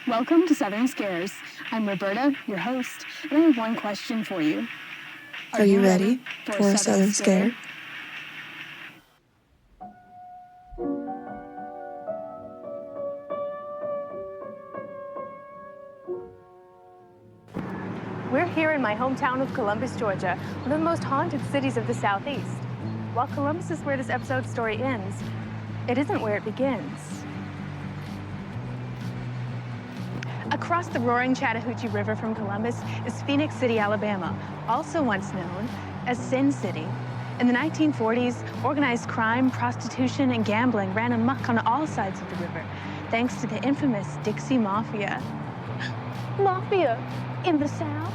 Welcome to Southern Scares. I'm Roberta, your host, and I have one question for you. Are you ready for a Southern Scare? We're here in my hometown of Columbus, Georgia, one of the most haunted cities of the Southeast. While Columbus is where this episode's story ends, it isn't where it begins. Across the roaring Chattahoochee River from Columbus is Phoenix City, Alabama, also once known as Sin City. In the 1940s, organized crime, prostitution, and gambling ran amok on all sides of the river, thanks to the infamous Dixie Mafia. Mafia in the South?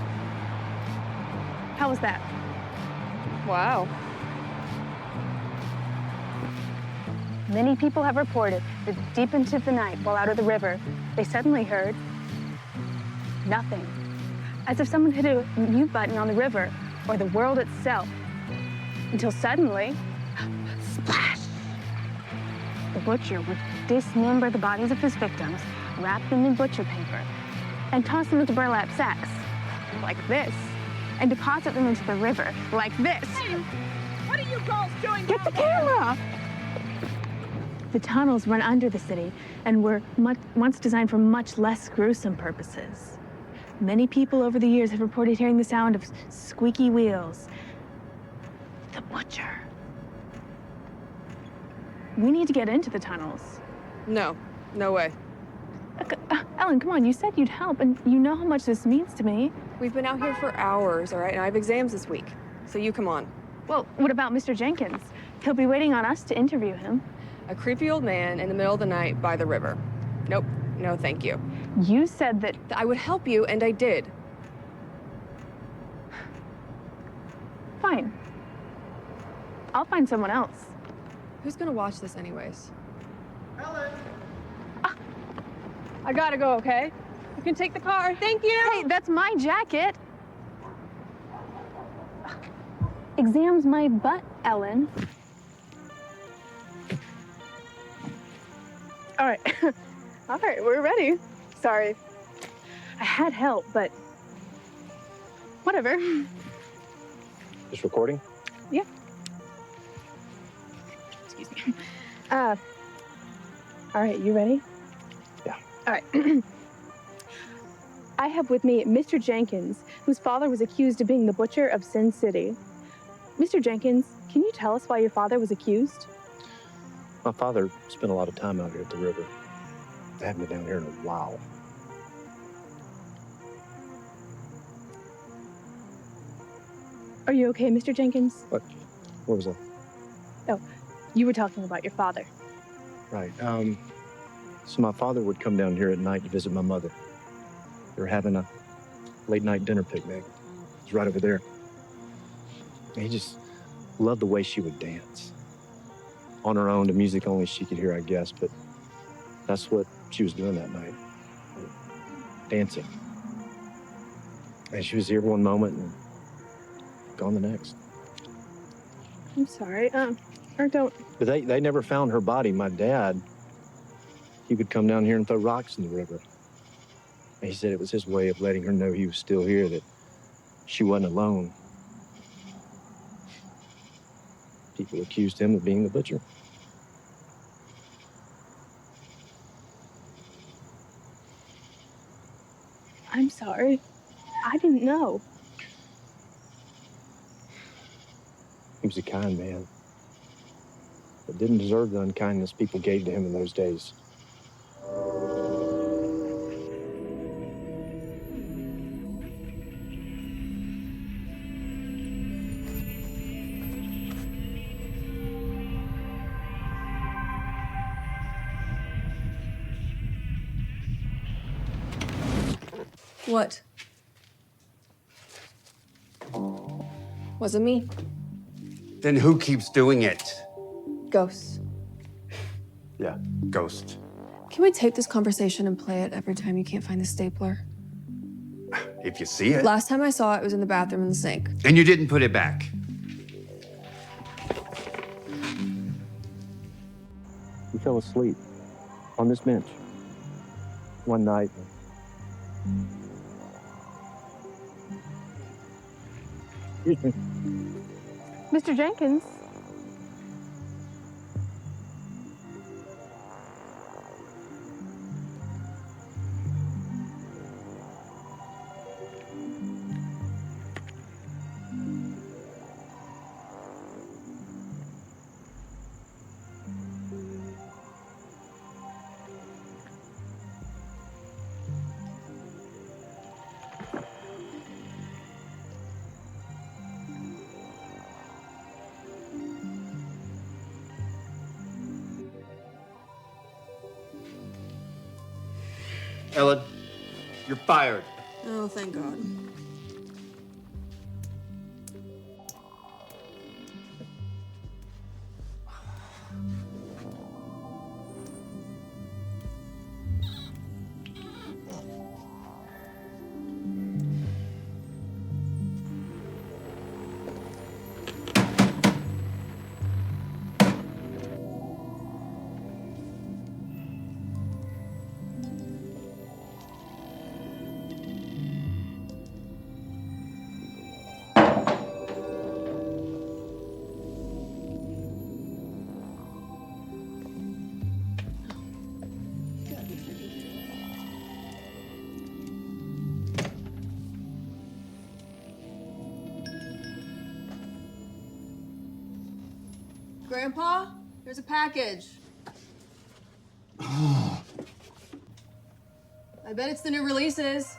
How was that? Wow. Many people have reported that deep into the night, while out of the river, they suddenly heard nothing. As if someone hit a mute button on the river, or the world itself. Until suddenly, splash! The butcher would dismember the bodies of his victims, wrap them in butcher paper, and toss them into burlap sacks, like this, and deposit them into the river, like this. Hey, what are you girls doing? Get the camera! The tunnels run under the city and were once designed for much less gruesome purposes. Many people over the years have reported hearing the sound of squeaky wheels. The butcher. We need to get into the tunnels. No way. Ellen, come on, you said you'd help, and you know how much this means to me. We've been out here for hours, all right? And I have exams this week, so you come on. Well, what about Mr. Jenkins? He'll be waiting on us to interview him. A creepy old man in the middle of the night by the river. Nope, no thank you. You said that I would help you, and I did. Fine. I'll find someone else. Who's gonna watch this anyways? Ellen! I gotta go, okay? You can take the car, thank you! Hey, that's my jacket. Exam's my butt, Ellen. All right. All right, we're ready. Sorry. I had help, but whatever. Just recording? Yeah. Excuse me. All right, you ready? Yeah. All right. I have with me Mr. Jenkins, whose father was accused of being the butcher of Sin City. Mr. Jenkins, can you tell us why your father was accused? My father spent a lot of time out here at the river. I haven't been down here in a while. Are you okay, Mr. Jenkins? What was that? Oh, you were talking about your father. Right. So my father would come down here at night to visit my mother. They were having a late night dinner picnic. It was right over there. And he just loved the way she would dance. On her own, to music only she could hear, I guess, but that's what she was doing that night. Dancing. And she was here one moment and gone the next. I'm sorry. Or don't. But they never found her body. My dad, he would come down here and throw rocks in the river. And he said it was his way of letting her know he was still here, that she wasn't alone. People accused him of being the butcher. I'm sorry. I didn't know. He was a kind man, but didn't deserve the unkindness people gave to him in those days. What? Wasn't me. Then who keeps doing it? Ghosts. Yeah, ghost. Can we tape this conversation and play it every time you can't find the stapler? If you see it. Last time I saw it was in the bathroom in the sink. And you didn't put it back. We fell asleep on this bench one night. Excuse me. Mr. Jenkins? Ellen, you're fired. Oh, thank God. Grandpa, there's a package. I bet it's the new releases.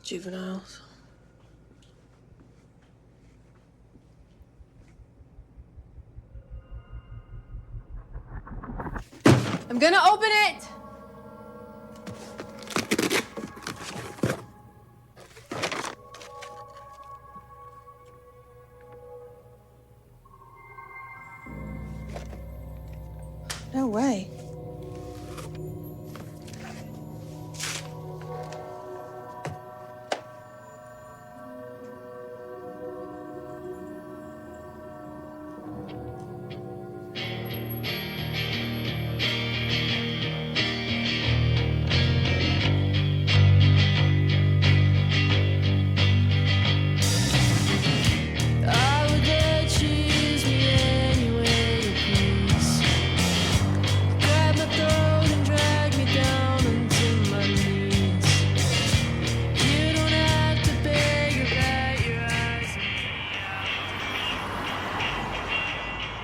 Juveniles. I'm gonna open it! No way.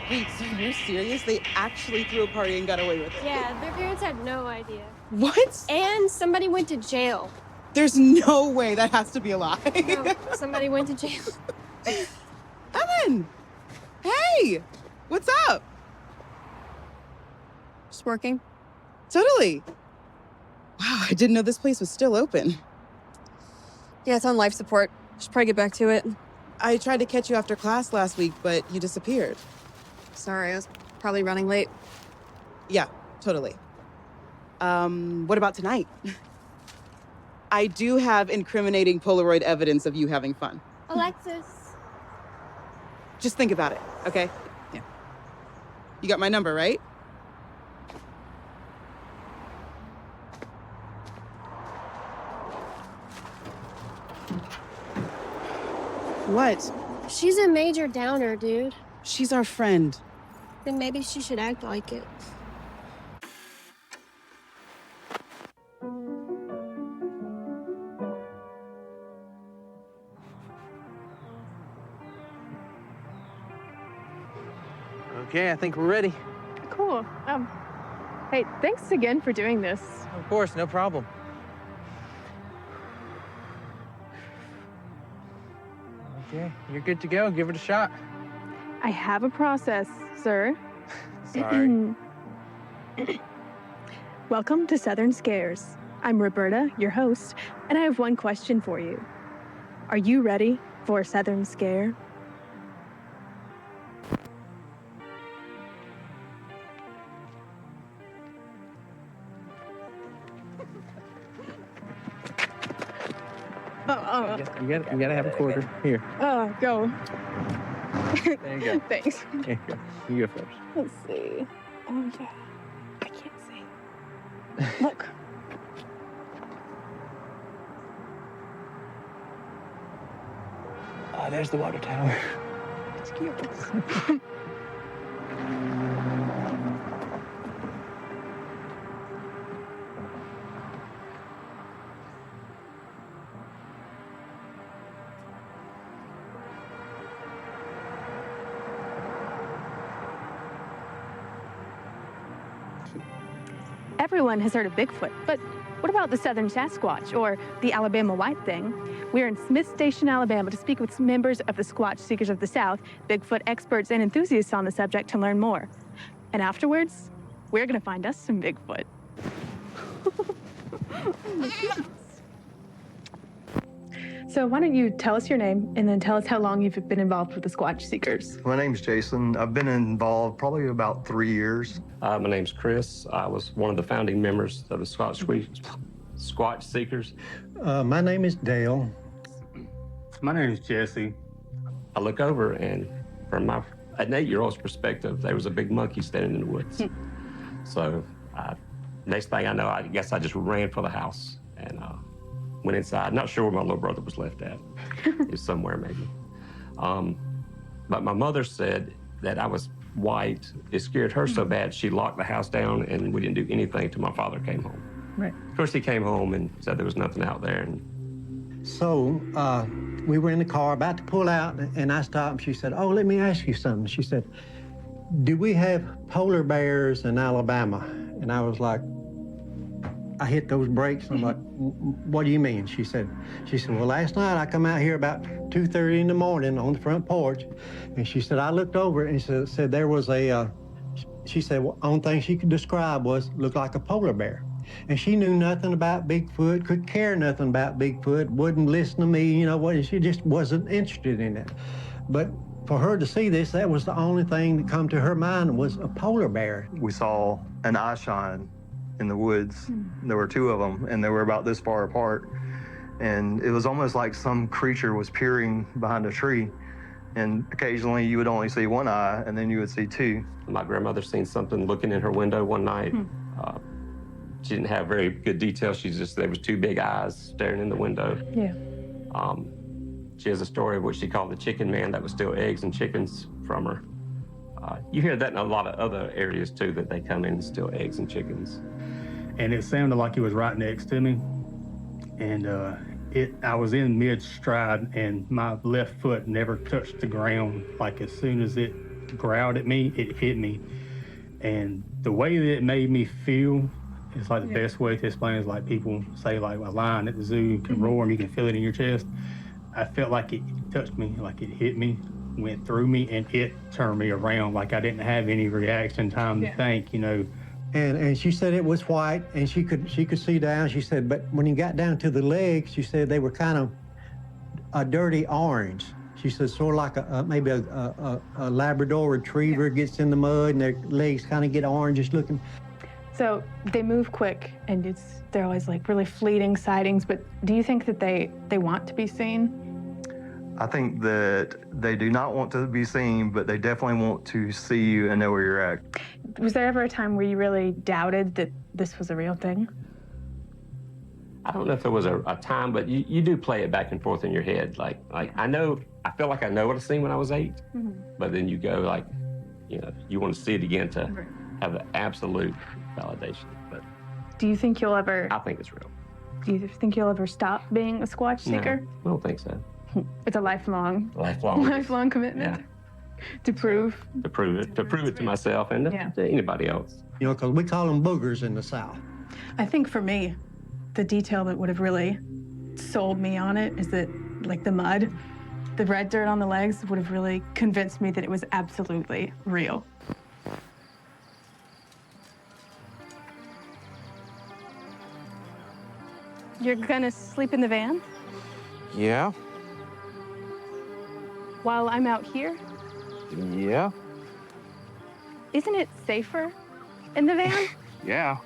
Wait, so you're serious? They actually threw a party and got away with it? Yeah, their parents had no idea. What? And somebody went to jail. There's no way that has to be a lie. No, somebody went to jail. Ellen! Hey! What's up? Just working. Totally. Wow, I didn't know this place was still open. Yeah, it's on life support. Should probably get back to it. I tried to catch you after class last week, but you disappeared. Sorry, I was probably running late. Yeah, totally. What about tonight? I do have incriminating Polaroid evidence of you having fun. Alexis. Just think about it, okay? Yeah. You got my number, right? What? She's a major downer, dude. She's our friend. Then maybe she should act like it. Okay, I think we're ready. Cool. Hey, thanks again for doing this. Of course, no problem. Okay, you're good to go. Give it a shot. I have a process, sir. Sorry. Welcome to Southern Scares. I'm Roberta, your host, and I have one question for you. Are you ready for a Southern Scare? You gotta have a quarter. Here. Oh, go. There you go. Thanks. There you go. You go first. Let's see. Oh, yeah. I can't see. Look. Oh, there's the water tower. It's cute. Everyone has heard of Bigfoot, but what about the Southern Sasquatch or the Alabama White Thing? We're in Smith Station, Alabama to speak with members of the Squatch Seekers of the South, Bigfoot experts and enthusiasts on the subject to learn more. And afterwards, we're gonna find us some Bigfoot. So why don't you tell us your name and then tell us how long you've been involved with the Squatch Seekers? My name's Jason. I've been involved probably about 3 years. My name's Chris. I was one of the founding members of the Squatch Seekers. My name is Dale. My name is Jesse. I look over, and from an 8-year-old's perspective, there was a big monkey standing in the woods. So next thing I know, I guess I just ran for the house and went inside. Not sure where my little brother was left at. He was somewhere maybe. But my mother said that I was white. It scared her so bad, she locked the house down and we didn't do anything till my father came home. Right. Of course, he came home and said there was nothing out there. So we were in the car about to pull out, and I stopped, and she said, "Oh, let me ask you something." She said, "Do we have polar bears in Alabama?" And I was like, I hit those brakes, and I'm like, "What do you mean?" She said, "Well, last night I come out here about 2:30 in the morning on the front porch," and she said, "I looked over and said there was a," she said, "Well, only thing she could describe looked like a polar bear." And she knew nothing about Bigfoot, could care nothing about Bigfoot, wouldn't listen to me, you know what, she just wasn't interested in it. But for her to see this, that was the only thing that come to her mind was a polar bear. We saw an eye shine in the woods. There were 2 of them, and they were about this far apart. And it was almost like some creature was peering behind a tree. And occasionally you would only see one eye, and then you would see 2. My grandmother seen something looking in her window one night. She didn't have very good details. There was 2 big eyes staring in the window. Yeah. She has a story of what she called the chicken man that would steal eggs and chickens from her. You hear that in a lot of other areas too, that they come in and steal eggs and chickens. And it sounded like he was right next to me. And I was in mid-stride, and my left foot never touched the ground. Like as soon as it growled at me, it hit me. And the way that it made me feel, it's like the best way to explain is like people say like a lion at the zoo can roar and you can feel it in your chest. I felt like it touched me, like it hit me, went through me, and it turned me around. Like I didn't have any reaction time to think, you know. And she said it was white, and she could see down. She said, but when you got down to the legs, she said they were kind of a dirty orange. She said sort of like maybe a Labrador retriever gets in the mud and their legs kind of get orangish looking. So they move quick, and they're always like really fleeting sightings, but do you think that they want to be seen? I think that they do not want to be seen, but they definitely want to see you and know where you're at. Was there ever a time where you really doubted that this was a real thing? I don't know if there was a time, but you do play it back and forth in your head. Like I feel like I know what I seen when I was 8, but then you go like, you want to see it again to have the absolute validation. But do you think you'll ever? I think it's real. Do you think you'll ever stop being a Squatch Seeker? No, I don't think so. It's a lifelong commitment. Yeah. To prove it to myself and to anybody else. Because we call them boogers in the South. I think for me, the detail that would have really sold me on it is that, like the mud, the red dirt on the legs would have really convinced me that it was absolutely real. You're gonna sleep in the van? Yeah. While I'm out here? Yeah. Isn't it safer in the van? Yeah.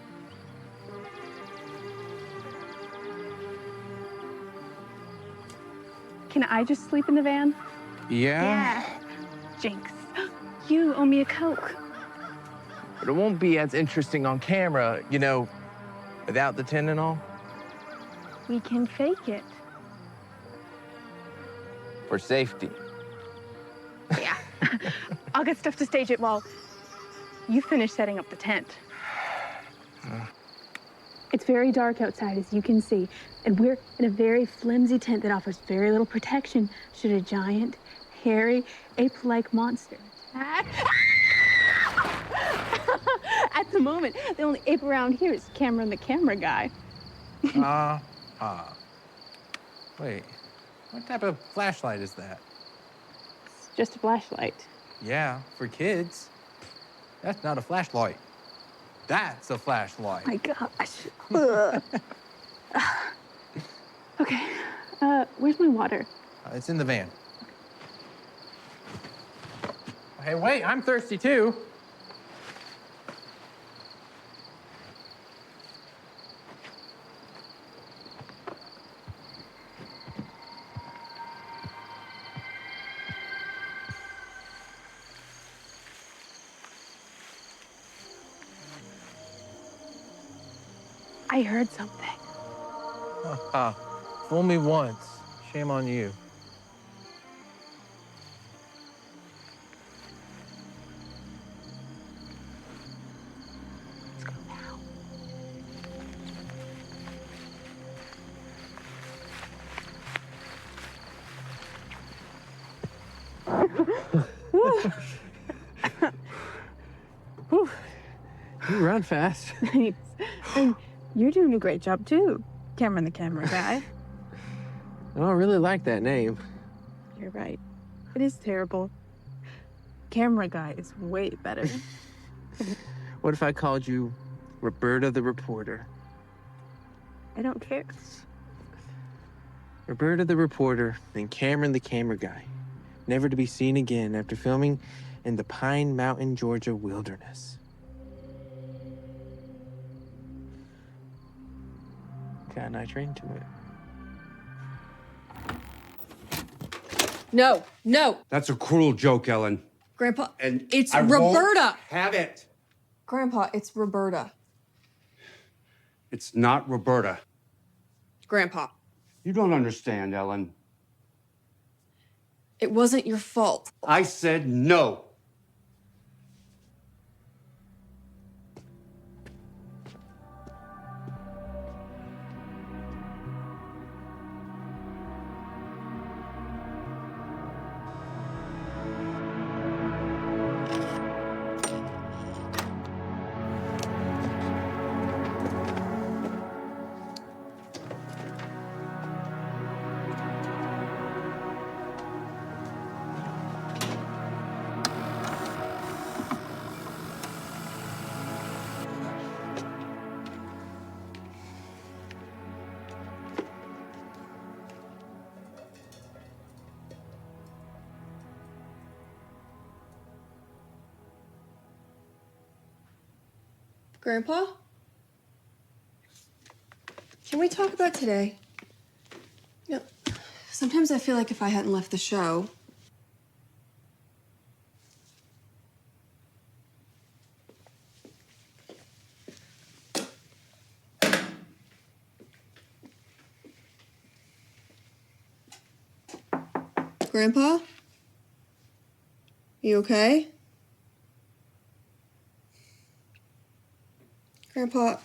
Can I just sleep in the van? Yeah? Jinx. You owe me a Coke. But it won't be as interesting on camera, you know, without the tent and all. We can fake it. For safety. Yeah. I'll get stuff to stage it while you finish setting up the tent. It's very dark outside, as you can see, and we're in a very flimsy tent that offers very little protection should a giant, hairy, ape-like monster attack. At the moment, the only ape around here is Cameron the camera guy. Wait, what type of flashlight is that? It's just a flashlight. Yeah, for kids. That's not a flashlight. That's a flashlight. My gosh. Ugh. Okay, where's my water? It's in the van. Hey, wait, I'm thirsty too. I heard something. Fool me once. Shame on you. Let's go now. Whew. You run fast. Thanks. And you're doing a great job, too, Cameron the camera guy. Well, I really like that name. You're right. It is terrible. Camera guy is way better. What if I called you Roberta the reporter? I don't care. Roberta the reporter and Cameron the camera guy, never to be seen again after filming in the Pine Mountain, Georgia wilderness. Got a nice ring to it. No, no. That's a cruel joke, Ellen. Grandpa, And it's I won't Roberta. have it. Grandpa, it's Roberta. It's not Roberta. Grandpa, You don't understand, Ellen. it wasn't your fault. I said no. Grandpa? Can we talk about today? You know, sometimes I feel like if I hadn't left the show. Grandpa? You okay? Grandpa,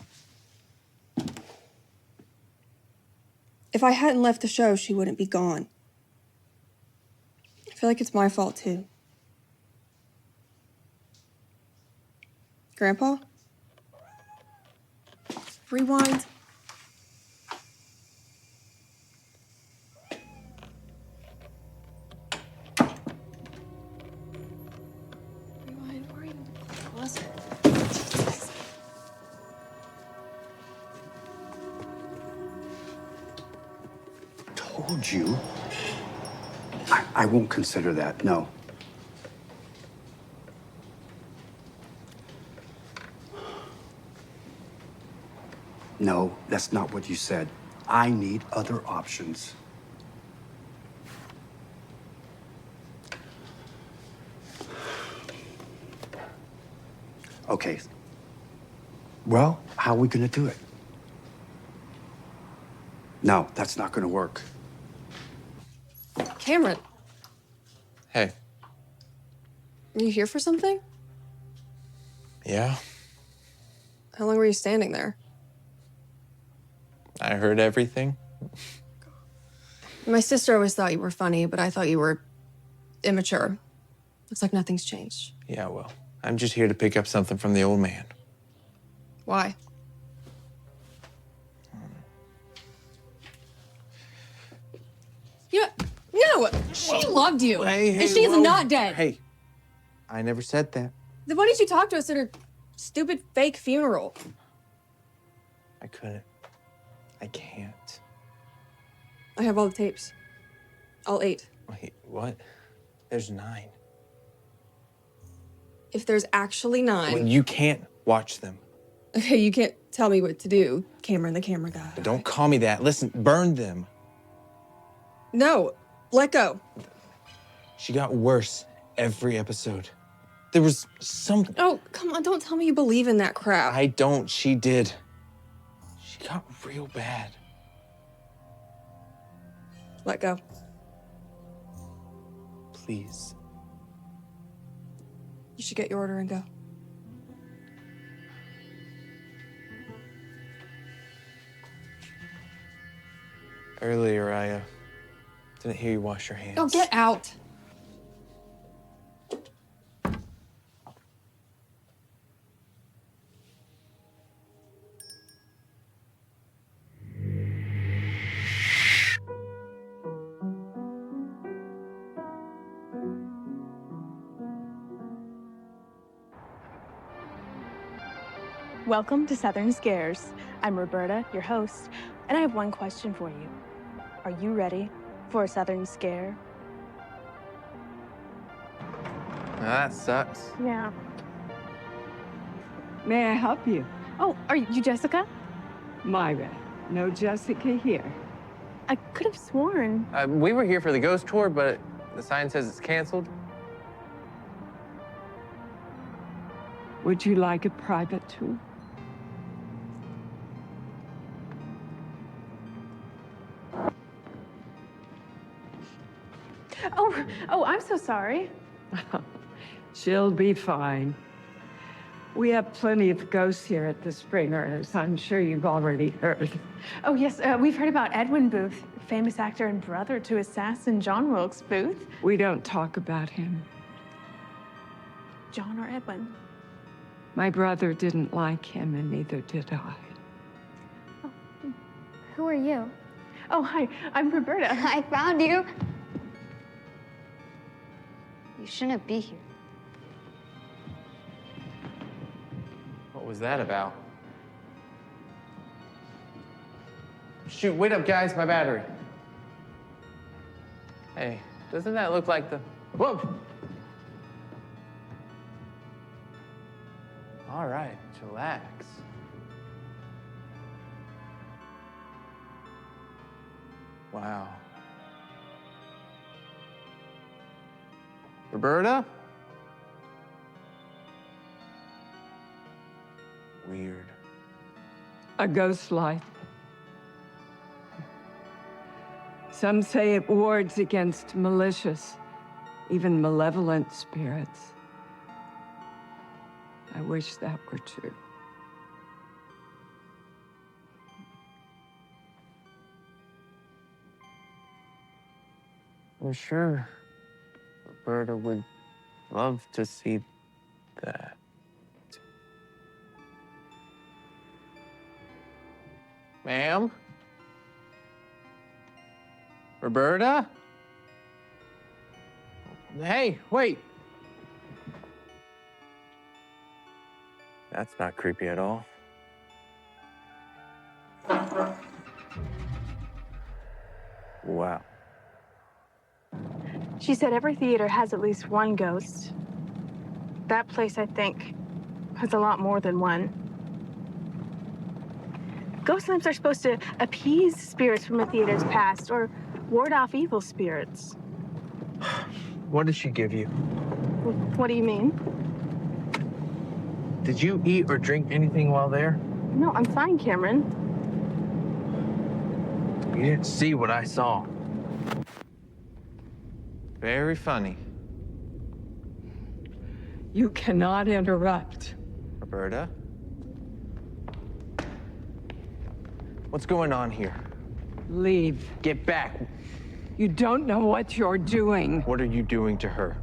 if I hadn't left the show, she wouldn't be gone. I feel like it's my fault, too. Grandpa? Rewind. Rewind, where are you? Was it? Jesus. Told you. I won't consider that, no. No, that's not what you said. I need other options. Okay. Well, how are we gonna do it? No, that's not gonna work. Cameron, Hey. are you here for something? Yeah, How long were you standing there? I heard everything. My sister always thought you were funny, but I thought you were immature. Looks like nothing's changed. Yeah, well, I'm just here to pick up something from the old man. Why? You know what? She loved you. Hey, and she's whoa. not dead. Hey, I never said that. Then why didn't you talk to us at her stupid fake funeral? I couldn't. I can't. I have all the tapes. All 8. Wait, what? There's 9. If there's actually 9. Well, you can't watch them. Okay, you can't tell me what to do, Cameron the camera guy. Don't call me that. Listen, burn them. No, let go. She got worse every episode. There was something. Oh, come on, don't tell me you believe in that crap. I don't. She did. She got real bad. Let go. Please. You should get your order and go. Earlier, I didn't hear you wash your hands. Oh, get out. Welcome to Southern Scares. I'm Roberta, your host, and I have one question for you. Are you ready for a Southern Scare? That sucks. Yeah. May I help you? Oh, are you Jessica? Myra. No Jessica here. I could have sworn. We were here for the ghost tour, but the sign says it's canceled. Would you like a private tour? Oh, I'm so sorry. She'll be fine. We have plenty of ghosts here at the Springers. I'm sure you've already heard. Oh, yes, we've heard about Edwin Booth, famous actor and brother to assassin John Wilkes Booth. We don't talk about him. John or Edwin? My brother didn't like him, and neither did I. Who are you? Oh, hi, I'm Roberta. I found you. You shouldn't be here. What was that about? Shoot, wait up, guys, my battery. Hey, doesn't that look like the... Whoa! All right, chillax. Wow. Roberta? Weird. A ghost life. Some say it wards against malicious, even malevolent spirits. I wish that were true. I'm sure Roberta would love to see that. Ma'am? Roberta? Hey, wait. That's not creepy at all. Wow. She said every theater has at least one ghost. That place, I think, has a lot more than one. Ghost lamps are supposed to appease spirits from a theater's past or ward off evil spirits. What did she give you? What do you mean? Did you eat or drink anything while there? No, I'm fine, Cameron. You didn't see what I saw. Very funny. You cannot interrupt. Roberta? What's going on here? Leave. Get back. You don't know what you're doing. What are you doing to her?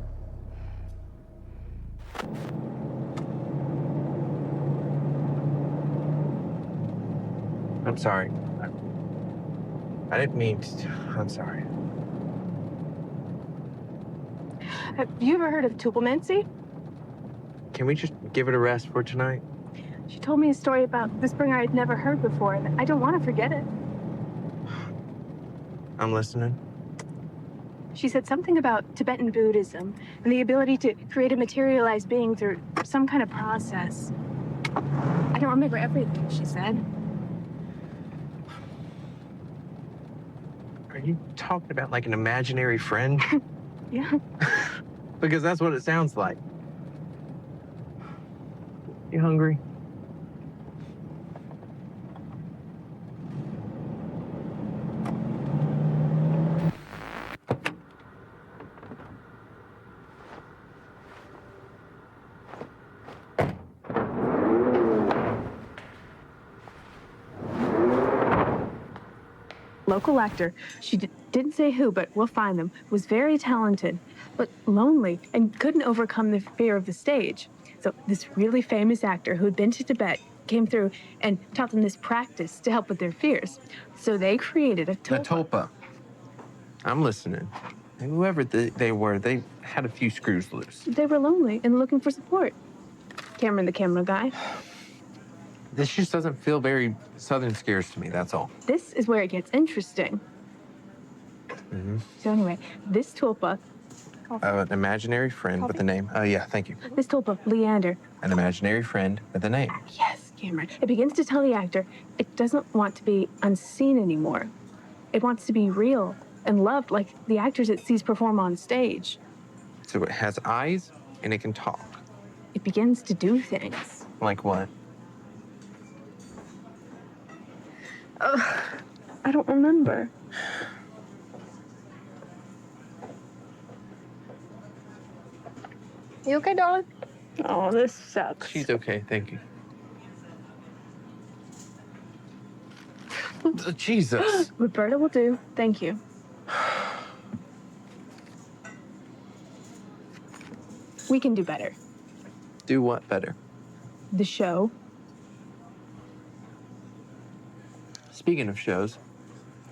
I'm sorry. I didn't mean to. I'm sorry. Have you ever heard of Tupelmancy? Can we just give it a rest for tonight? She told me a story about the springer I'd never heard before, and I don't want to forget it. I'm listening. She said something about Tibetan Buddhism and the ability to create a materialized being through some kind of process. I don't remember everything she said. Are you talking about like an imaginary friend? Yeah. Because that's what it sounds like. You hungry? Local actor, she didn't say who, but we'll find them, was very talented, but lonely and couldn't overcome the fear of the stage. So this really famous actor who'd been to Tibet came through and taught them this practice to help with their fears. So they created a The tulpa. I'm listening. And whoever they were, they had a few screws loose. They were lonely and looking for support. Cameron, the camera guy. This just doesn't feel very Southern Scares to me, that's all. This is where it gets interesting. Mm-hmm. So anyway, this tulpa, An imaginary friend with a name. Oh, yeah, thank you. this tulpa, Leander, An imaginary friend with a name. yes, Cameron, it begins to tell the actor it doesn't want to be unseen anymore. It wants to be real and loved like the actors it sees perform on stage. So it has eyes and it can talk. It begins to do things. Like what? I don't remember. You okay, darling? Oh, this sucks. She's okay, thank you. Jesus. Roberta will do. Thank you. We can do better. Do what better? The show. Speaking of shows,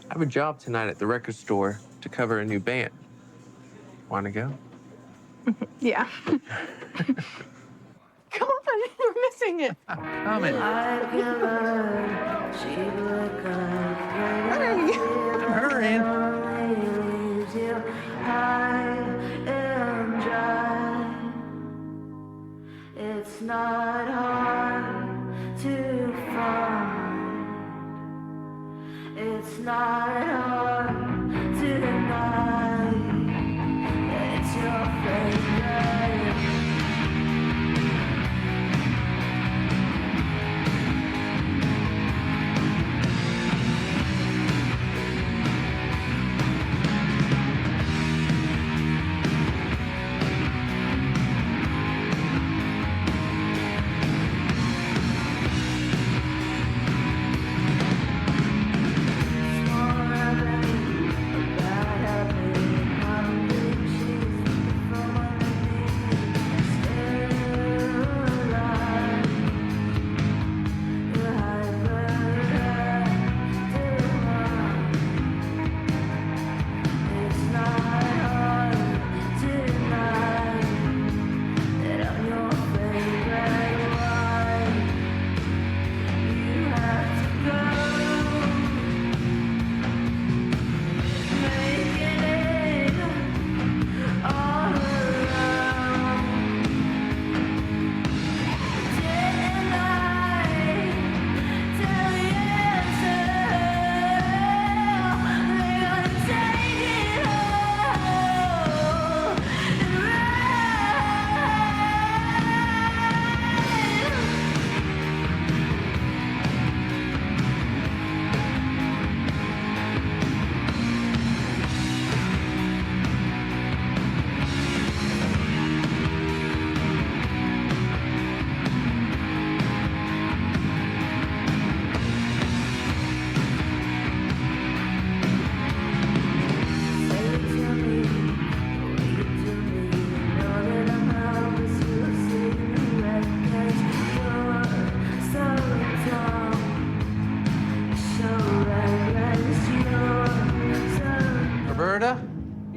I have a job tonight at the record store to cover a new band. Want to go? Yeah. Come on, we're missing it. Coming. It's not hard to find. It's not hard to deny. It's your favorite.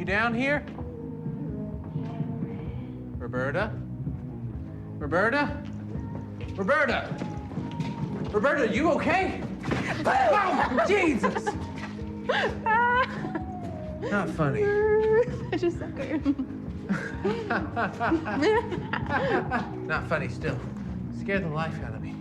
down here? Roberta? Roberta? Roberta? Roberta, you okay? Oh, Jesus! Not funny. I just suck her. Not funny still. Scared the life out of me.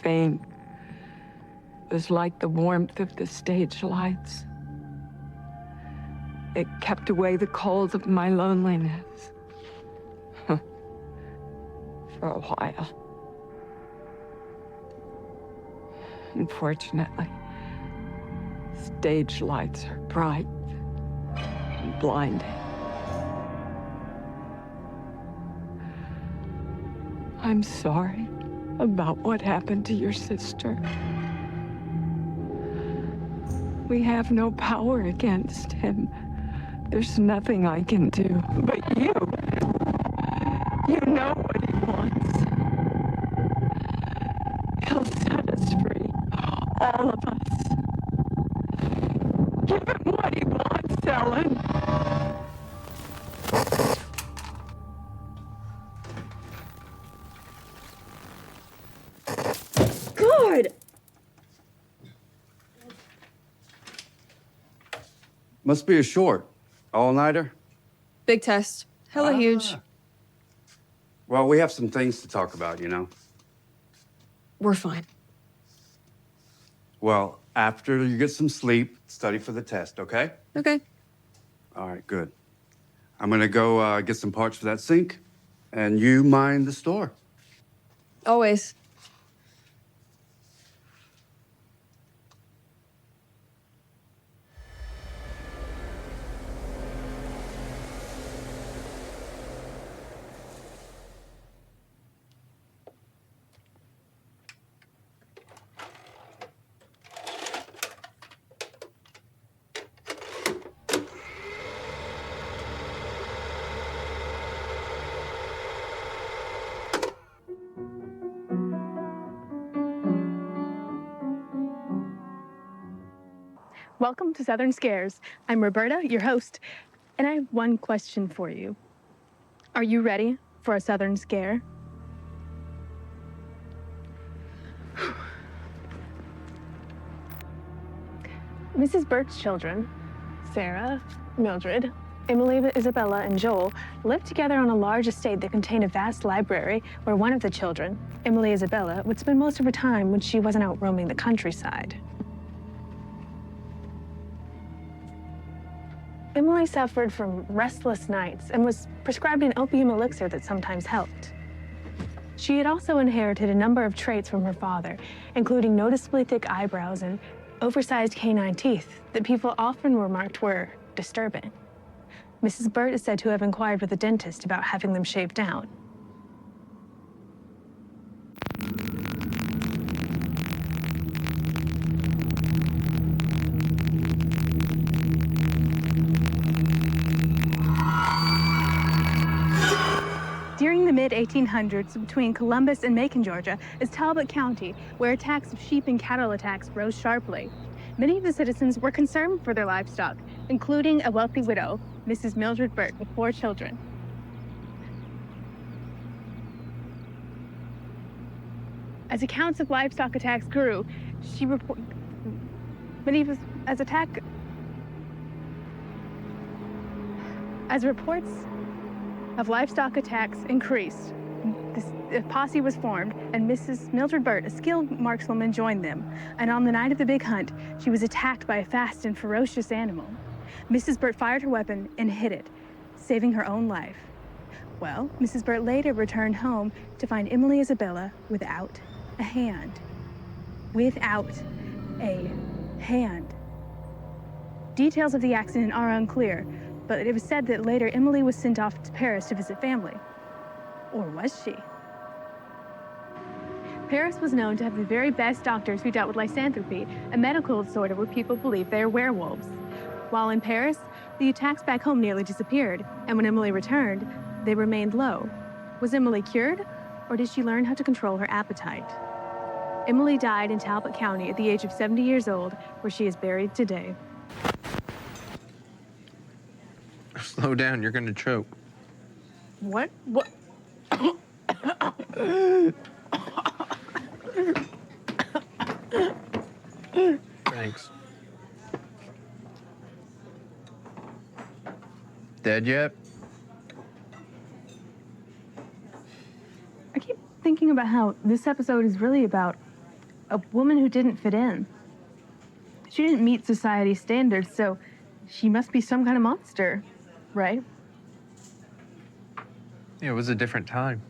Fame was like the warmth of the stage lights. It kept away the cold of my loneliness. For a while. Unfortunately, stage lights are bright and blinding. I'm sorry about what happened to your sister. We have no power against him. There's nothing I can do. But you know what he wants. He'll set us free, all of us. Give him what he wants, Ellen. God! Must be a short. All-nighter? Big test. Hella huge. Well, we have some things to talk about, you know? We're fine. Well, after you get some sleep, study for the test, okay? Okay. All right, good. I'm gonna go get some parts for that sink, and you mind the store. Always. Welcome to Southern Scares. I'm Roberta, your host, and I have one question for you. Are you ready for a Southern Scare? Mrs. Burt's children, Sarah, Mildred, Emily, Isabella, and Joel, lived together on a large estate that contained a vast library where one of the children, Emily Isabella, would spend most of her time when she wasn't out roaming the countryside. Emily suffered from restless nights and was prescribed an opium elixir that sometimes helped. She had also inherited a number of traits from her father, including noticeably thick eyebrows and oversized canine teeth that people often remarked were disturbing. Mrs. Burt is said to have inquired with a dentist about having them shaved down. During the mid-1800s, between Columbus and Macon, Georgia, is Talbot County, where attacks of sheep and cattle attacks rose sharply. Many of the citizens were concerned for their livestock, including a wealthy widow, Mrs. Mildred Burt, with 4 children. As accounts of livestock attacks grew, as reports of livestock attacks increased, a posse was formed, and Mrs. Mildred Burt, a skilled markswoman, joined them. And on the night of the big hunt, she was attacked by a fast and ferocious animal. Mrs. Burt fired her weapon and hit it, saving her own life. Well, Mrs. Burt later returned home to find Emily Isabella without a hand. Without a hand. Details of the accident are unclear, but it was said that later Emily was sent off to Paris to visit family. Or was she? Paris was known to have the very best doctors who dealt with lycanthropy, a medical disorder where people believe they are werewolves. While in Paris, the attacks back home nearly disappeared, and when Emily returned, they remained low. Was Emily cured, or did she learn how to control her appetite? Emily died in Talbot County at the age of 70 years old, where she is buried today. Slow down, you're gonna choke. What? Thanks. Dead yet? I keep thinking about how this episode is really about a woman who didn't fit in. She didn't meet society's standards, so she must be some kind of monster, right? Yeah, it was a different time.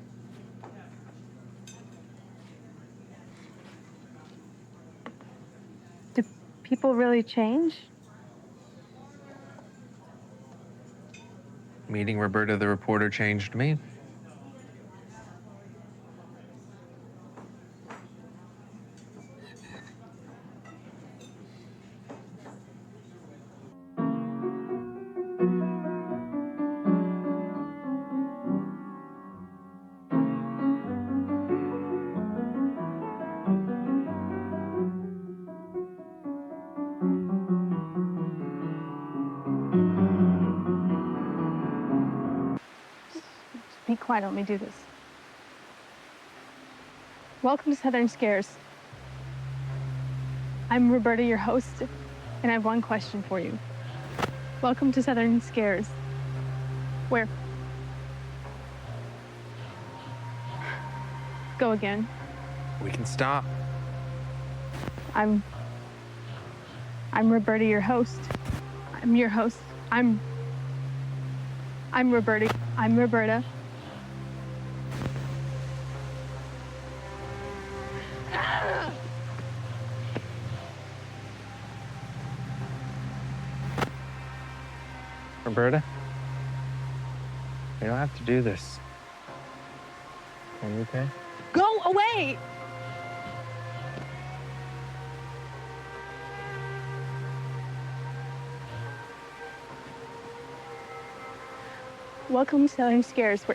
Do people really change? Meeting Roberta the reporter changed me. Be quiet, let me do this. Welcome to Southern Scares. I'm Roberta, your host, and I have one question for you. Welcome to Southern Scares. Where? Go again. We can stop. I'm Roberta, your host. I'm your host. I'm Roberta. I'm Roberta. Roberta? You don't have to do this. Are you okay? Go away! Welcome to Southern Scares.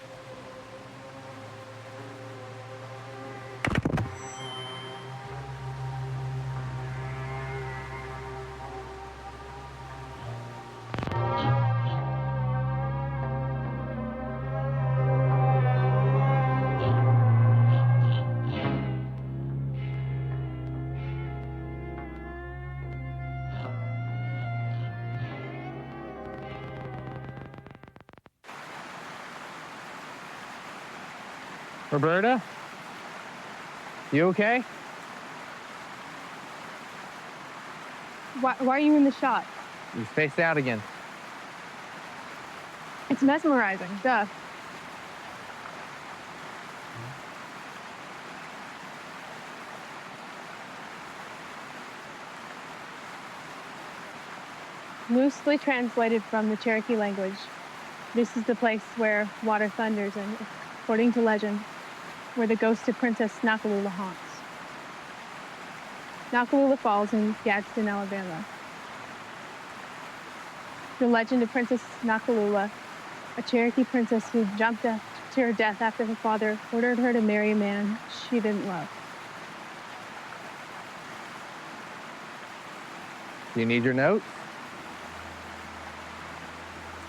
Roberta? You okay? Why are you in the shot? You spaced out again. It's mesmerizing, duh. Loosely translated from the Cherokee language, this is the place where water thunders and, according to legend, where the ghost of Princess Nakalula haunts. Nakalula Falls in Gadsden, Alabama. The legend of Princess Nakalula, a Cherokee princess who jumped to her death after her father ordered her to marry a man she didn't love. Do you need your note?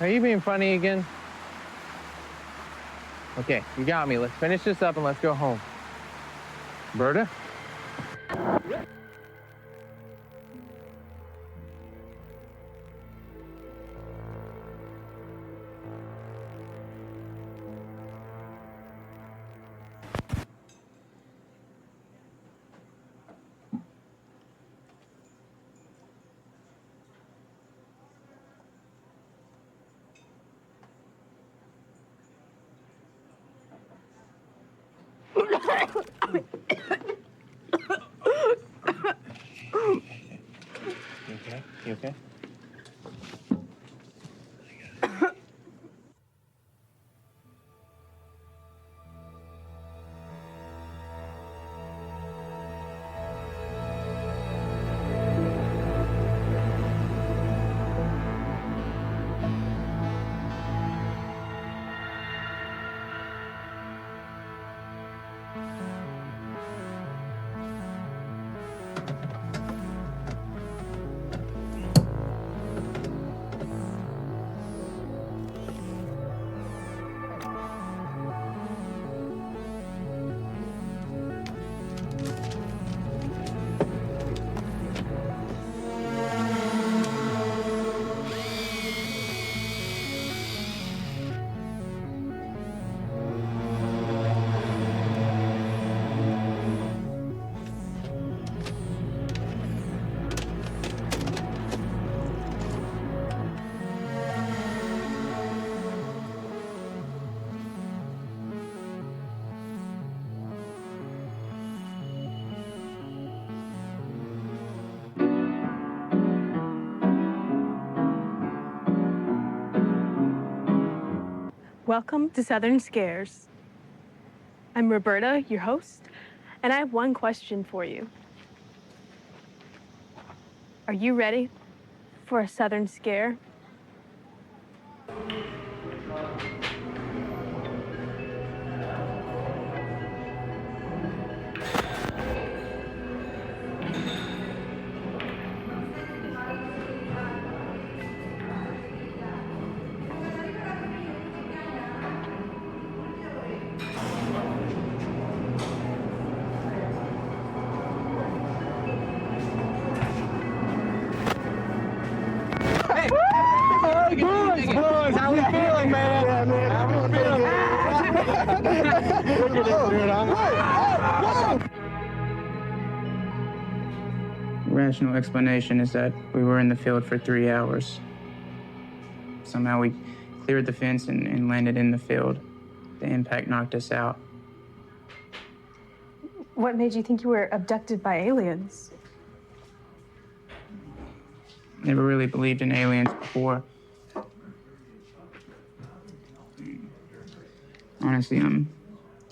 Are you being funny again? Okay, you got me. Let's finish this up and let's go home. Berta? You okay? You okay? Welcome to Southern Scares. I'm Roberta, your host, and I have one question for you. Are you ready for a Southern Scare? Boys, how we feeling, man? Yeah, man. How we feeling? Look at this, dude. Rational explanation is that we were in the field for 3 hours. Somehow we cleared the fence and landed in the field. The impact knocked us out. What made you think you were abducted by aliens? Never really believed in aliens before. Honestly, I'm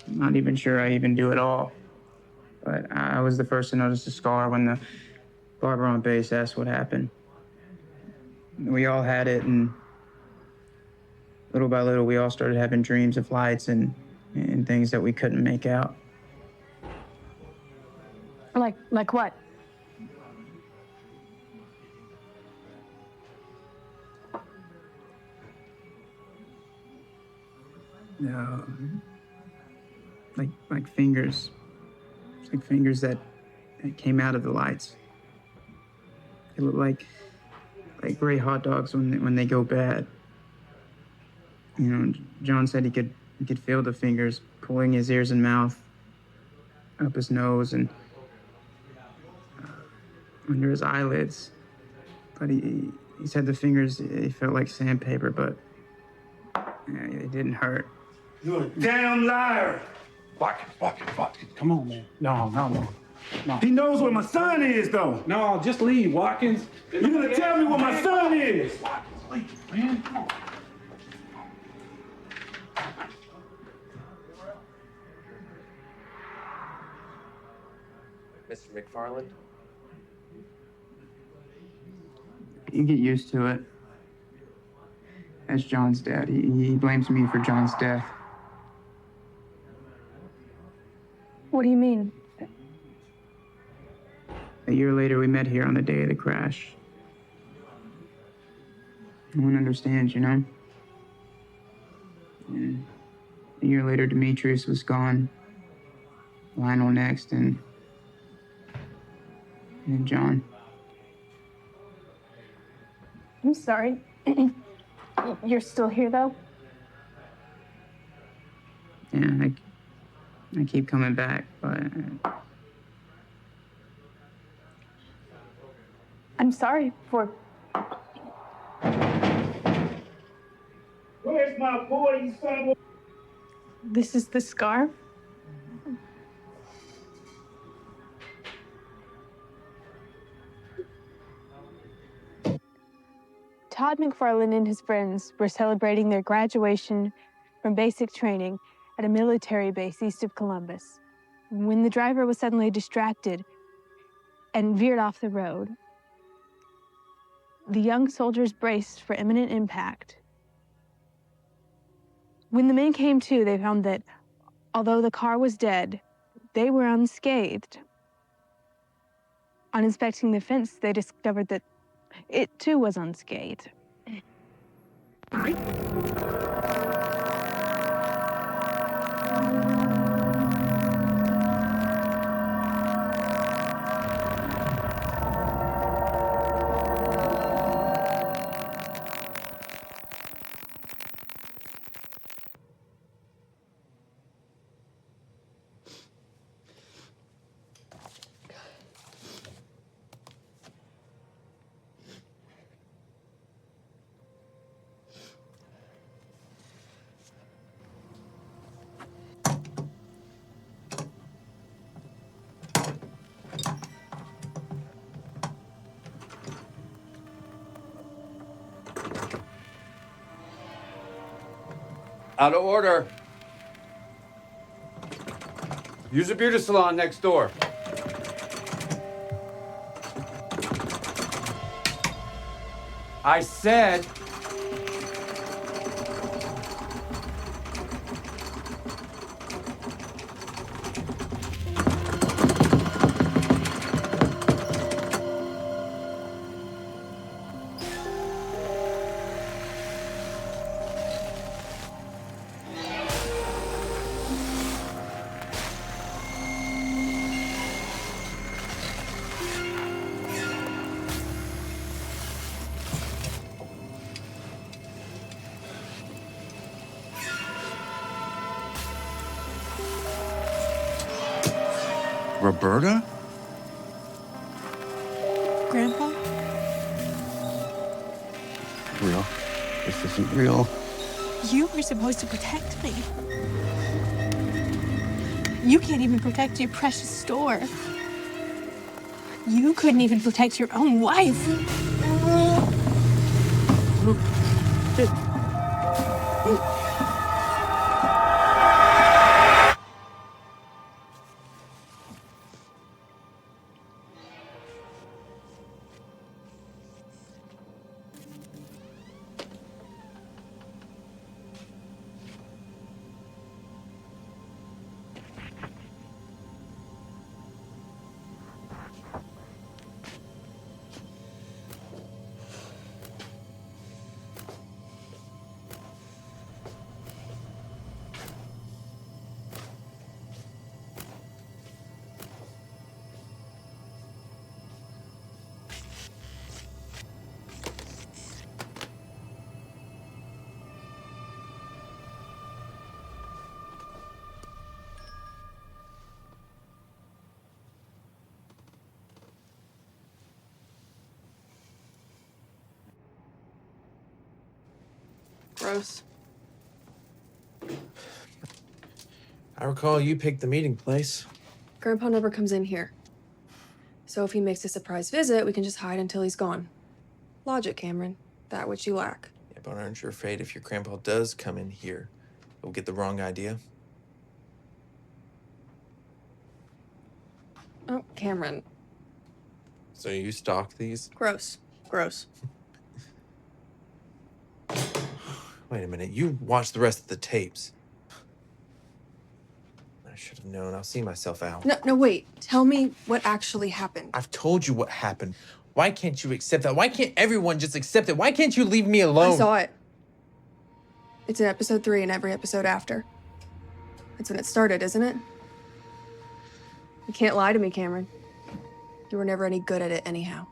not even sure I even do at all. But I was the first to notice the scar when the barber on base asked what happened. We all had it, and little by little, we all started having dreams of lights and things that we couldn't make out. Like what? Like fingers. It's like fingers that came out of the lights. They look like gray hot dogs when they go bad. You know, John said he could feel the fingers pulling his ears and mouth, up his nose and under his eyelids. But he said the fingers, it felt like sandpaper, but it didn't hurt. You're a damn liar. Watkins, come on, man. No. He knows where my son is, though. No, just leave, Watkins. You're gonna tell me where my son is. Watkins, leave, man. Come on. Mr. McFarland? You get used to it. As John's dad, he blames me for John's death. What do you mean? A year later, we met here on the day of the crash. No one understands, you know? And a year later, Demetrius was gone. Lionel next, and then John. I'm sorry. You're still here, though? Yeah, I keep coming back, but I'm sorry for... Where's my boy, you son of a... This is the scar? Todd McFarlane and his friends were celebrating their graduation from basic training at a military base east of Columbus when the driver was suddenly distracted and veered off the road. The young soldiers braced for imminent impact. When the men came to, they found that although the car was dead, they were unscathed. On inspecting the fence, they discovered that it too was unscathed. Out of order. Use the beauty salon next door. I said. Roberta? Grandpa? Real. This isn't real. You were supposed to protect me. You can't even protect your precious store. You couldn't even protect your own wife. Gross. I recall you picked the meeting place. Grandpa never comes in here. So if he makes a surprise visit, we can just hide until he's gone. Logic, Cameron. That which you lack. Yeah, but aren't you afraid if your grandpa does come in here, we'll get the wrong idea? Oh, Cameron. So you stalk these? Gross. Gross. Wait a minute, you watched the rest of the tapes. I should have known. I'll see myself out. No, wait. Tell me what actually happened. I've told you what happened. Why can't you accept that? Why can't everyone just accept it? Why can't you leave me alone? I saw it. It's in episode 3 and every episode after. That's when it started, isn't it? You can't lie to me, Cameron. You were never any good at it anyhow.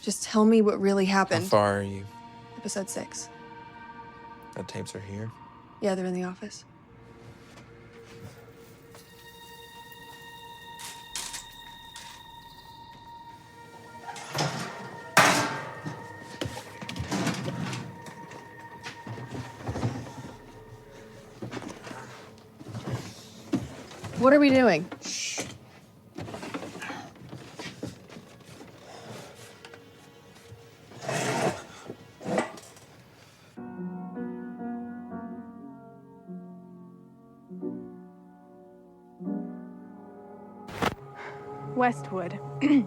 Just tell me what really happened. How far are you? Episode 6. The tapes are here. Yeah, they're in the office. What are we doing? Westwood, a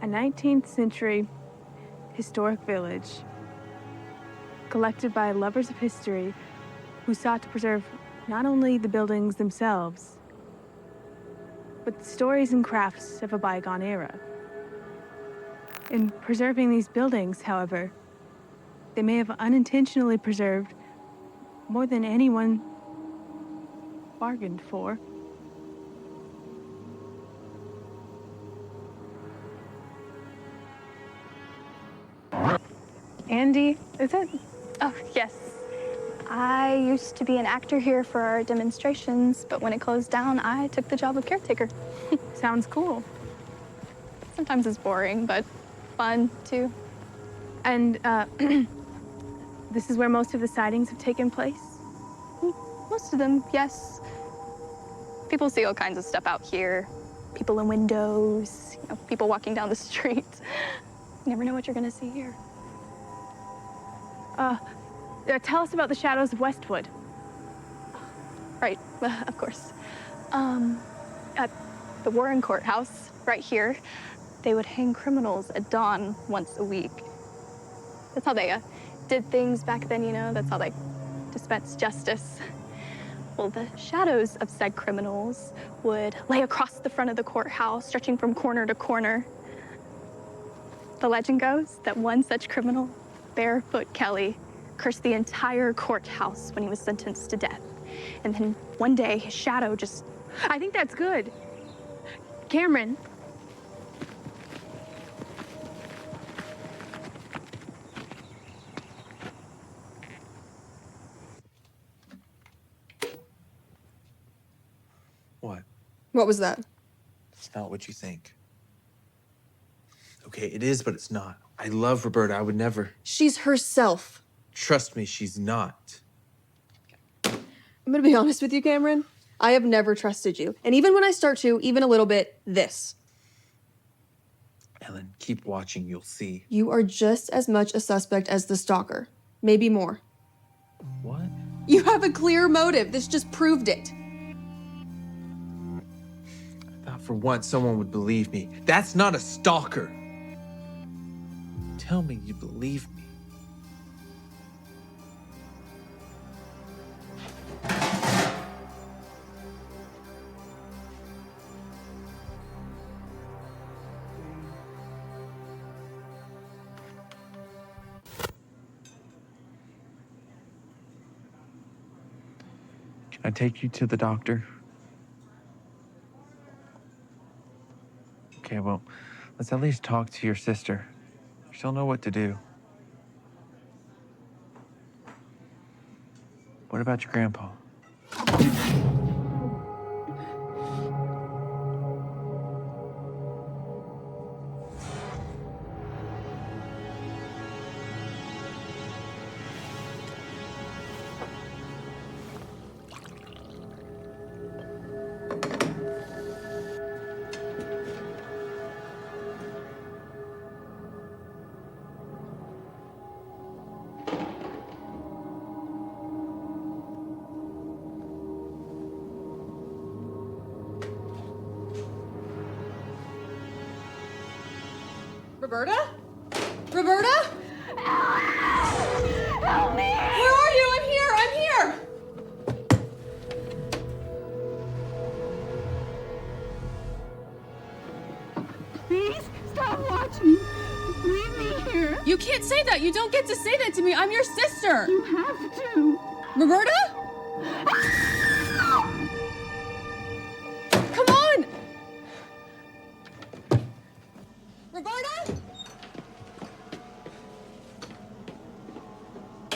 19th century historic village collected by lovers of history who sought to preserve not only the buildings themselves, but the stories and crafts of a bygone era. In preserving these buildings, however, they may have unintentionally preserved more than anyone bargained for. Andy, is it? Oh, yes. I used to be an actor here for our demonstrations, but when it closed down, I took the job of caretaker. Sounds cool. Sometimes it's boring, but fun, too. And, this is where most of the sightings have taken place? Most of them, yes. People see all kinds of stuff out here. People in windows, people walking down the street. You never know what you're gonna see here. Tell us about the shadows of Westwood. Right, of course. At the Warren Courthouse, right here, they would hang criminals at dawn once a week. That's how they did things back then, you know? That's how they dispensed justice. Well, the shadows of said criminals would lay across the front of the courthouse, stretching from corner to corner. The legend goes that one such criminal, Barefoot Kelly, cursed the entire courthouse when he was sentenced to death. And then one day, his shadow just... I think that's good. Cameron. What? What was that? It's not what you think. Okay, it is, but it's not. I love Roberta. I would never. She's herself. Trust me, she's not. I'm gonna be honest with you, Cameron. I have never trusted you. And even when I start to, even a little bit, this. Ellen, keep watching. You'll see. You are just as much a suspect as the stalker. Maybe more. What? You have a clear motive. This just proved it. I thought for once someone would believe me. That's not a stalker. Tell me you believe me. Can I take you to the doctor? Okay, well, let's at least talk to your sister. She'll know what to do. What about your grandpa? Roberta? Roberta? Help me! Where are you? I'm here! I'm here! Please, Stop watching. Leave me here. You can't say that. You don't get to say that to me. I'm your sister. You have to. Roberta? Come on! Roberta?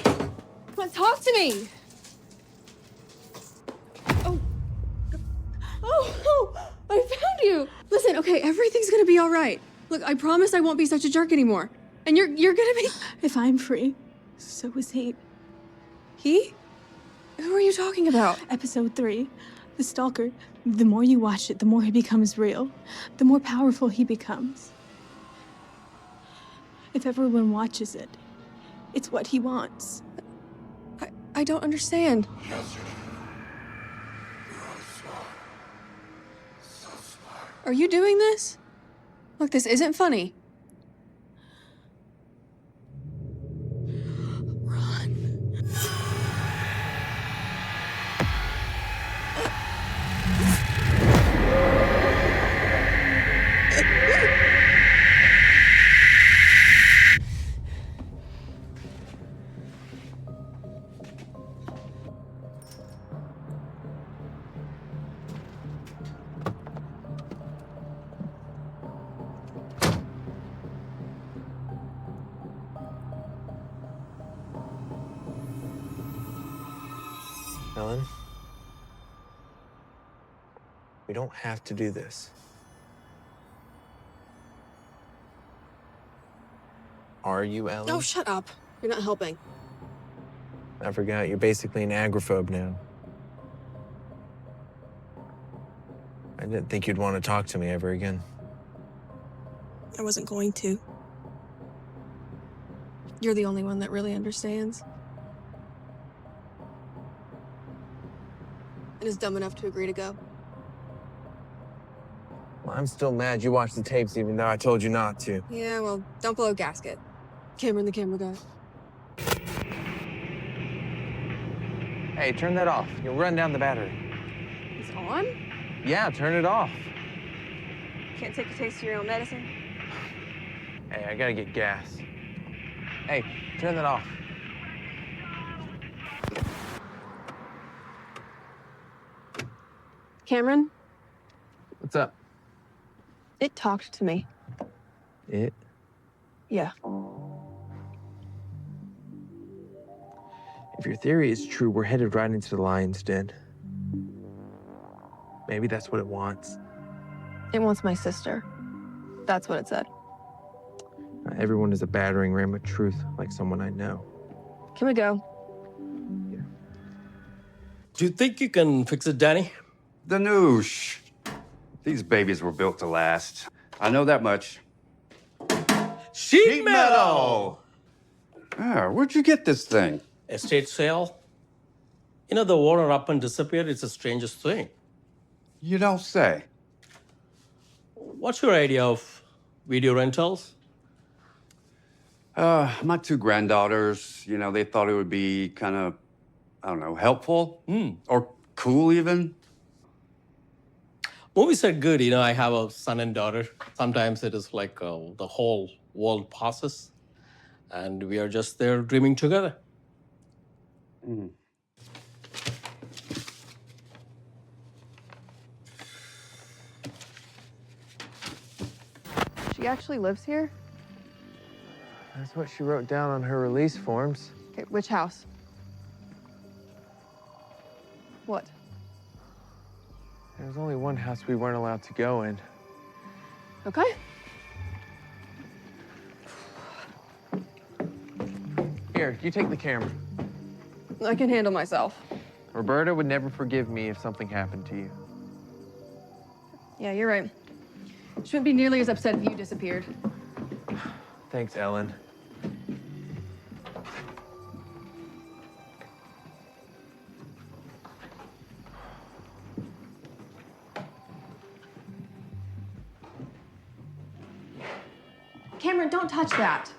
Come on, talk to me. Oh, I found you. Listen, okay, everything's gonna be all right. Look, I promise I won't be such a jerk anymore. And you're gonna be. If I'm free, so is he. He? Who are you talking about? Episode 3, the stalker. The more you watch it, the more he becomes real. The more powerful he becomes. If everyone watches it, it's what he wants. I don't understand. Are you doing this? Look, this isn't funny. Ellen, we don't have to do this. Are you, Ellen? Oh, shut up. You're not helping. I forgot, you're basically an agoraphobe now. I didn't think you'd want to talk to me ever again. I wasn't going to. You're the only one that really understands. And is dumb enough to agree to go. Well, I'm still mad you watched the tapes even though I told you not to. Yeah, well, don't blow a gasket. Cameron, the camera guy. Hey, turn that off. You'll run down the battery. It's on? Yeah, turn it off. Can't take a taste of your own medicine? Hey, I gotta get gas. Hey, turn that off. Cameron, What's up? it talked to me. It? Yeah. If your theory is true, we're headed right into the lion's den. Maybe that's what it wants. It wants my sister. That's what it said. Not everyone is a battering ram of truth like someone I know. Can we go? Do you think you can fix it, Danny? Danoosh. These babies were built to last. I know that much. Sheet metal! Ah, where'd you get this thing? Estate sale. You know, the owner up and disappeared. It's the strangest thing. You don't say. What's your idea of video rentals? My two granddaughters, you know, they thought it would be kind of, I don't know, helpful or cool even. Movies are good. You know, I have a son and daughter. Sometimes it is like the whole world passes, and we are just there dreaming together. She actually lives here? That's what she wrote down on her release forms. Okay, which house? What? There was only one house we weren't allowed to go in. Okay. Here, you take the camera. I can handle myself. Roberta would never forgive me if something happened to you. Yeah, you're right. She wouldn't be nearly as upset if you disappeared. Thanks, Ellen. Cameron, don't touch that.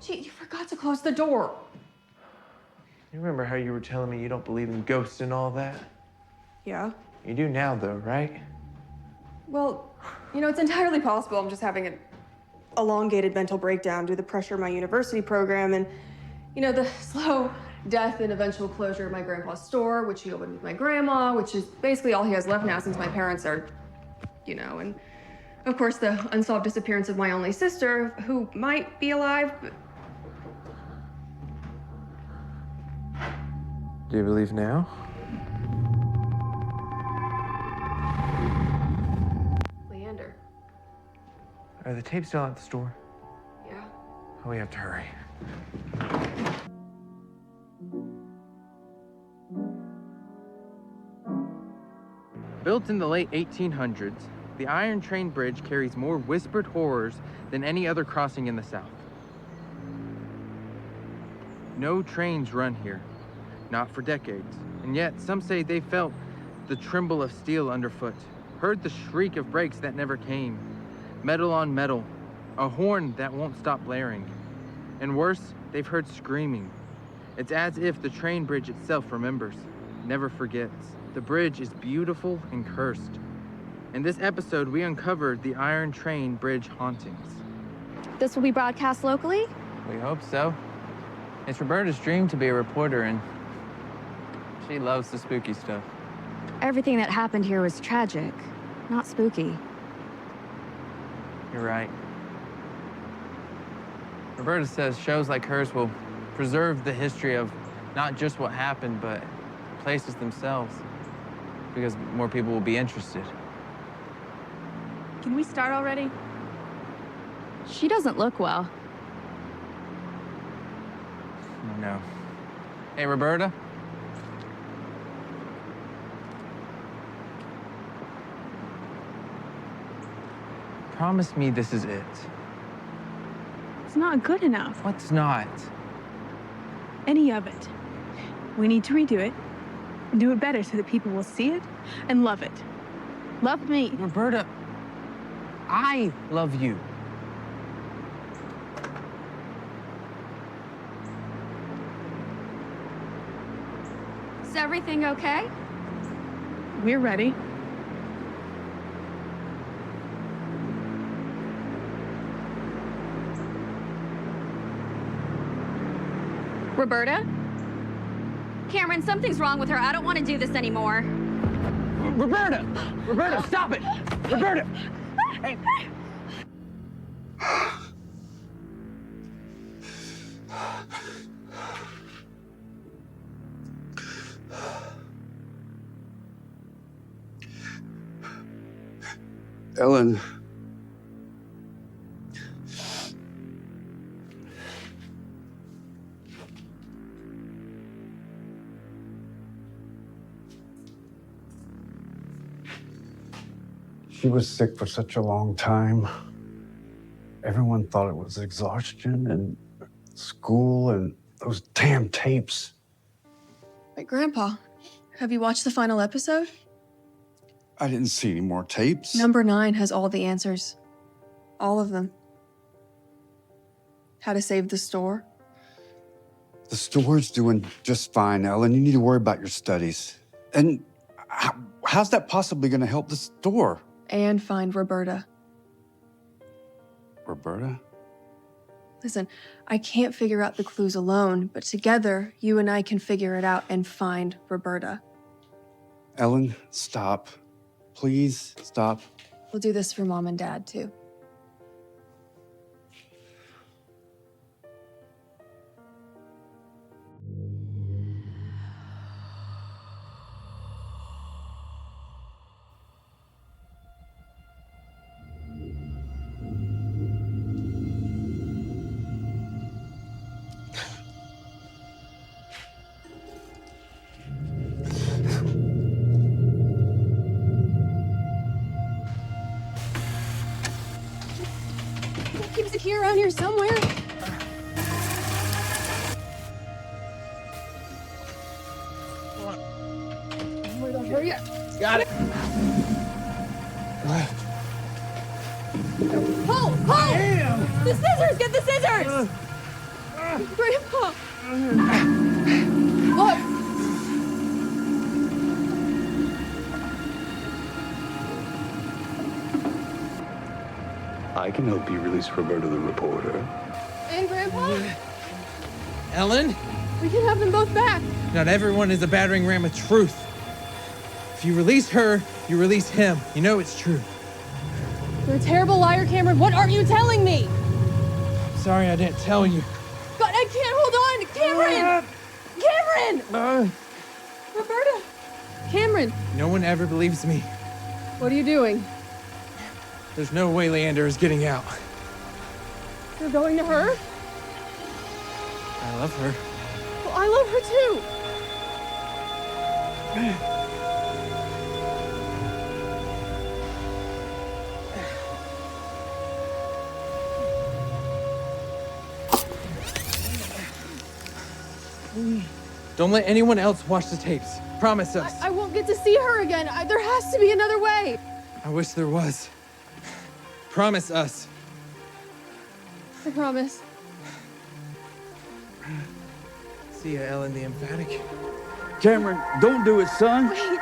Gee, you forgot to close the door. You remember how you were telling me you don't believe in ghosts and all that? Yeah. You do now, though, right? Well, You know, it's entirely possible I'm just having an elongated mental breakdown due to the pressure of my university program and, you know, the slow death and eventual closure of my grandpa's store, which he opened with my grandma, which is basically all he has left now since my parents are, you know, and of course the unsolved disappearance of my only sister, who might be alive, but... Do you believe now? Leander. Are the tapes still at the store? Yeah. Oh, we have to hurry. Built in the late 1800s, the Iron Train Bridge carries more whispered horrors than any other crossing in the South. No trains run here, not for decades, and yet some say they felt the tremble of steel underfoot, heard the shriek of brakes that never came, metal on metal, a horn that won't stop blaring. And worse, they've heard screaming. It's as if the train bridge itself remembers, never forgets. The bridge is beautiful and cursed. In this episode, we uncovered the Iron Train Bridge hauntings. This will be broadcast locally? We hope so. It's Roberta's dream to be a reporter, and she loves the spooky stuff. Everything that happened here was tragic, not spooky. You're right. Roberta says shows like hers will preserve the history of not just what happened, but places themselves, because more people will be interested. Can we start already? She doesn't look well. Oh, no. Hey, Roberta? Promise me this is it. It's not good enough. What's not? Any of it. We need to redo it and do it better so that people will see it and love it. Love me. Roberta, I love you. Is everything okay? We're ready. Roberta? Cameron, something's wrong with her. I don't want to do this anymore. Roberta! Roberta, stop it! Roberta! Hey. Ellen. She was sick for such a long time. Everyone thought it was exhaustion and school and those damn tapes. Wait, Grandpa, have you watched the final episode? I didn't see any more tapes. Number 9 has all the answers. All of them. How to save the store. The store's doing just fine, Ellen. You need to worry about your studies. And how's that possibly going to help the store? And find Roberta. Roberta? Listen, I can't figure out the clues alone, but together, you and I can figure it out and find Roberta. Ellen, stop. Please stop. We'll do this for Mom and Dad, too. Keeps it here around here somewhere. Hurry up. Got it. Pull! Pull! The scissors! Get the scissors! Grandpa! Look! I can help you release Roberto the reporter. And Grandpa? Ellen? We can have them both back. Not everyone is a battering ram of truth. If you release her, you release him. You know it's true. You're a terrible liar, Cameron. What aren't you telling me? Sorry I didn't tell you. God, I can't hold on. Cameron! Cameron! Roberta! Cameron, No one ever believes me. what are you doing? There's no way Leander is getting out. You're going to her? I love her. Well, I love her too. Don't let anyone else watch the tapes. Promise us. I won't get to see her again. There has to be another way. I wish there was. Promise us. I promise. See ya, Ellen the emphatic. Cameron, don't do it, son. Wait.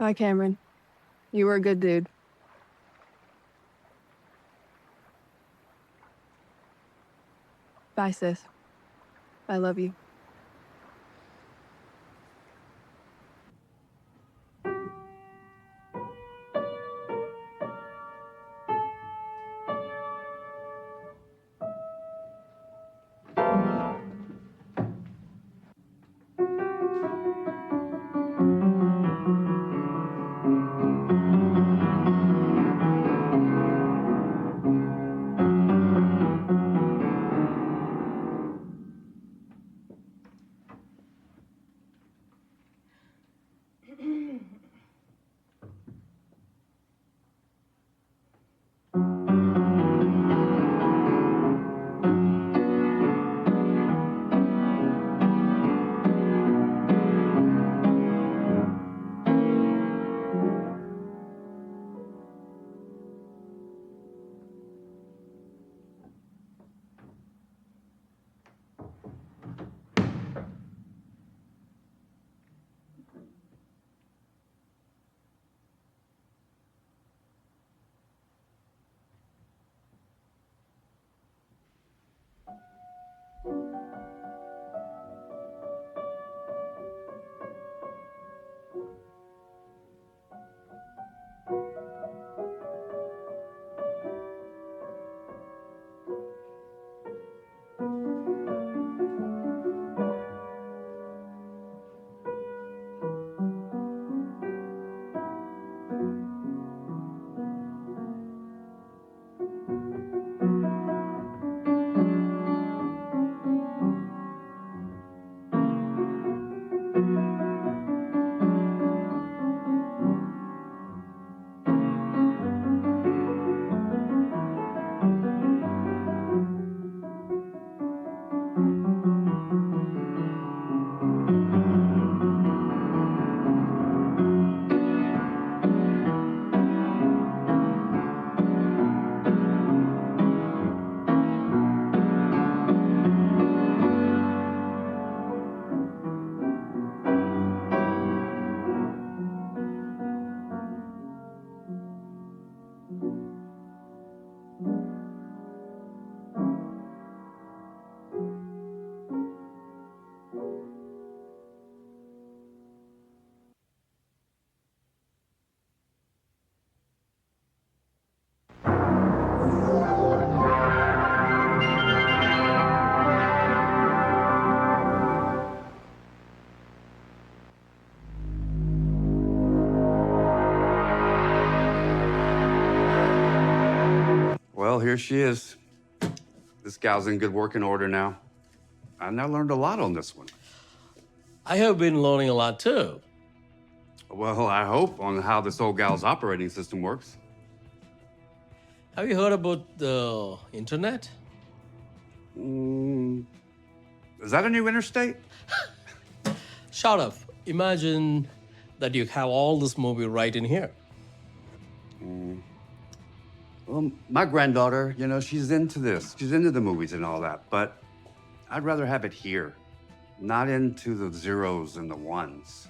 Bye, Cameron. You were a good dude. Bye, sis. I love you. Well, here she is. This gal's in good working order now. I now learned a lot on this one. I have been learning a lot too. Well, I hope on how this old gal's operating system works. Have you heard about the internet? Is that a new interstate? Shut up. Imagine that you have all this movie right in here. Well, my granddaughter, you know, she's into this. She's into the movies and all that, but I'd rather have it here, not into the zeros and the ones.